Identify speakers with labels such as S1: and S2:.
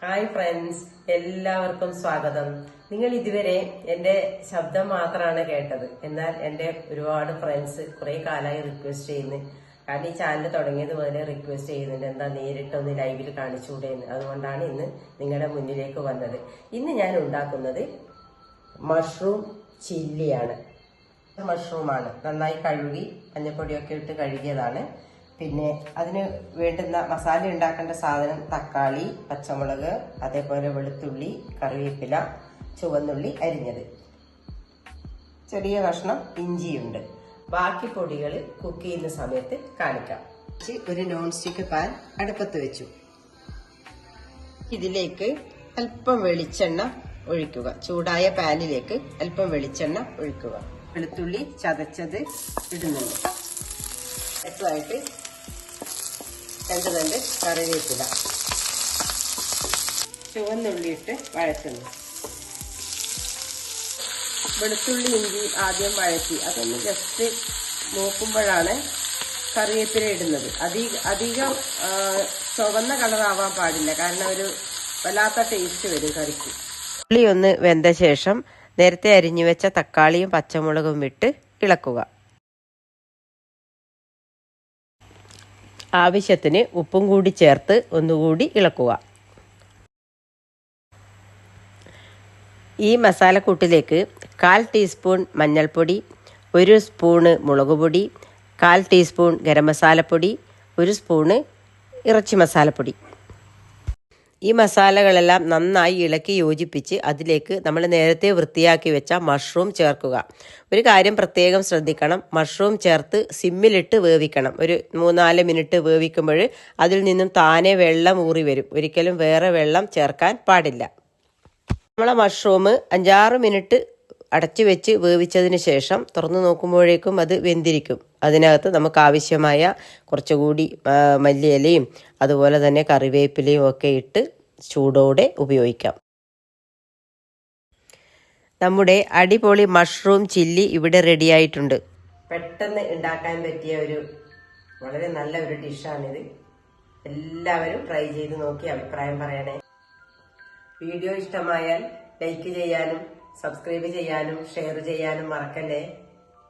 S1: Hi friends, എല്ലാവർക്കും സ്വാഗതം. നിങ്ങൾ ഇതുവരെ എന്റെ ശബ്ദം മാത്രമാണ് കേട്ടത്. എന്നാൽ എന്റെ ഒരുപാട് ഫ്രണ്ട്സ് കുറെ കാലമായി റിക്വസ്റ്റ് ചെയ്യുന്നു. കാരണം ഈ ചാനൽ തുടങ്ങിയത് മുതലേ റിക്വസ്റ്റ് ചെയ്യുന്നുണ്ട്, എന്താ നേരിട്ടൊന്ന് ലൈവിൽ കാണിച്ചുകൂടെ എന്ന്. അതുകൊണ്ടാണ് ഇന്ന് നിങ്ങളുടെ മുന്നിലേക്ക് വന്നത്. ഇന്ന് ഞാൻ ഉണ്ടാക്കുന്നത് മഷ്റൂം ചില്ലിയാണ്. മഷ്റൂമാണ് നന്നായി കഴുകി മഞ്ഞപ്പൊടിയൊക്കെ ഇട്ട് കഴുകിയതാണ്. പിന്നെ അതിന് വേണ്ടുന്ന മസാല ഉണ്ടാക്കേണ്ട സാധനം തക്കാളി, പച്ചമുളക്, അതേപോലെ വെളുത്തുള്ളി, കറിവേപ്പില, ചുവന്നുള്ളി അരിഞ്ഞത്, ചെറിയ കഷ്ണം ഇഞ്ചിയുണ്ട്. ബാക്കി പൊടികൾ കുക്ക് ചെയ്യുന്ന സമയത്ത് കാണിക്കാം. ഒരു നോൺ സ്റ്റിക്ക് പാൻ അടുപ്പത്ത് വെച്ചു. ഇതിലേക്ക് അല്പം വെളിച്ചെണ്ണ ഒഴിക്കുക. ചൂടായ പാനിലേക്ക് അല്പം വെളിച്ചെണ്ണ ഒഴിക്കുക. വെളുത്തുള്ളി ചതച്ചത് ഇടുന്നുണ്ട്. അടുത്തതായിട്ട് രണ്ട് കറിവേപ്പില, ചുവന്നുള്ളിയിട്ട് വഴറ്റുന്നു. വെളുത്തുള്ളി ഇഞ്ചി ആദ്യം വഴറ്റി അതൊന്ന് ജസ്റ്റ് നോക്കുമ്പോഴാണ് കറിവേപ്പില ഇടുന്നത്. അധികം ചുവന്ന കളറാവാൻ പാടില്ല, കാരണം ഒരു വല്ലാത്ത ടേസ്റ്റ് വരും കറിക്ക്. ഉള്ളി ഒന്ന് വെന്ത ശേഷം നേരത്തെ അരിഞ്ഞു വെച്ച തക്കാളിയും പച്ചമുളകും ഇട്ട് ഇളക്കുക. ആവശ്യത്തിന് ഉപ്പും കൂടി ചേർത്ത് ഒന്നുകൂടി ഇളക്കുക. ഈ മസാലക്കൂട്ടിലേക്ക് 1/4 ടീസ്പൂൺ മഞ്ഞൾപ്പൊടി, 1 സ്പൂണ് മുളകുപൊടി, 1/4 ടീസ്പൂൺ ഗരം മസാലപ്പൊടി, 1 സ്പൂണ് ഇറച്ചി മസാലപ്പൊടി. ഈ മസാലകളെല്ലാം നന്നായി ഇളക്കി യോജിപ്പിച്ച് അതിലേക്ക് നമ്മൾ നേരത്തെ വൃത്തിയാക്കി വെച്ച മഷ്റൂം ചേർക്കുക. ഒരു കാര്യം പ്രത്യേകം ശ്രദ്ധിക്കണം, മഷ്റൂം ചേർത്ത് സിമ്മിലിട്ട് വേവിക്കണം. ഒരു 3-4 മിനിറ്റ് വേവിക്കുമ്പോൾ അതിൽ നിന്നും താനെ വെള്ളം ഊറി വരും. ഒരിക്കലും വേറെ വെള്ളം ചേർക്കാൻ പാടില്ല. നമ്മളെ മഷ്റൂം 5-6 മിനിറ്റ് അടച്ചു വെച്ച് വേവിച്ചതിന് ശേഷം തുറന്നു നോക്കുമ്പോഴേക്കും അത് വെന്തിരിക്കും. അതിനകത്ത് നമുക്ക് ആവശ്യമായ കുറച്ചുകൂടി മല്ലിയിലയും അതുപോലെ തന്നെ കറിവേപ്പിലയും ഒക്കെ ഇട്ട് ചൂടോടെ ഉപയോഗിക്കാം. നമ്മുടെ അടിപൊളി മഷ്റൂം ചില്ലി ഇവിടെ റെഡിയായിട്ടുണ്ട്. പെട്ടെന്ന് ഉണ്ടാക്കാൻ പറ്റിയ വളരെ നല്ല ഒരു ഡിഷാണിത്. എല്ലാവരും ട്രൈ ചെയ്ത് നോക്കി അഭിപ്രായം പറയണേ. വീഡിയോ ഇഷ്ടമായാൽ ലൈക്ക് ചെയ്യാനും സബ്സ്ക്രൈബ് ചെയ്യാനും ഷെയർ ചെയ്യാനും മറക്കല്ലേ.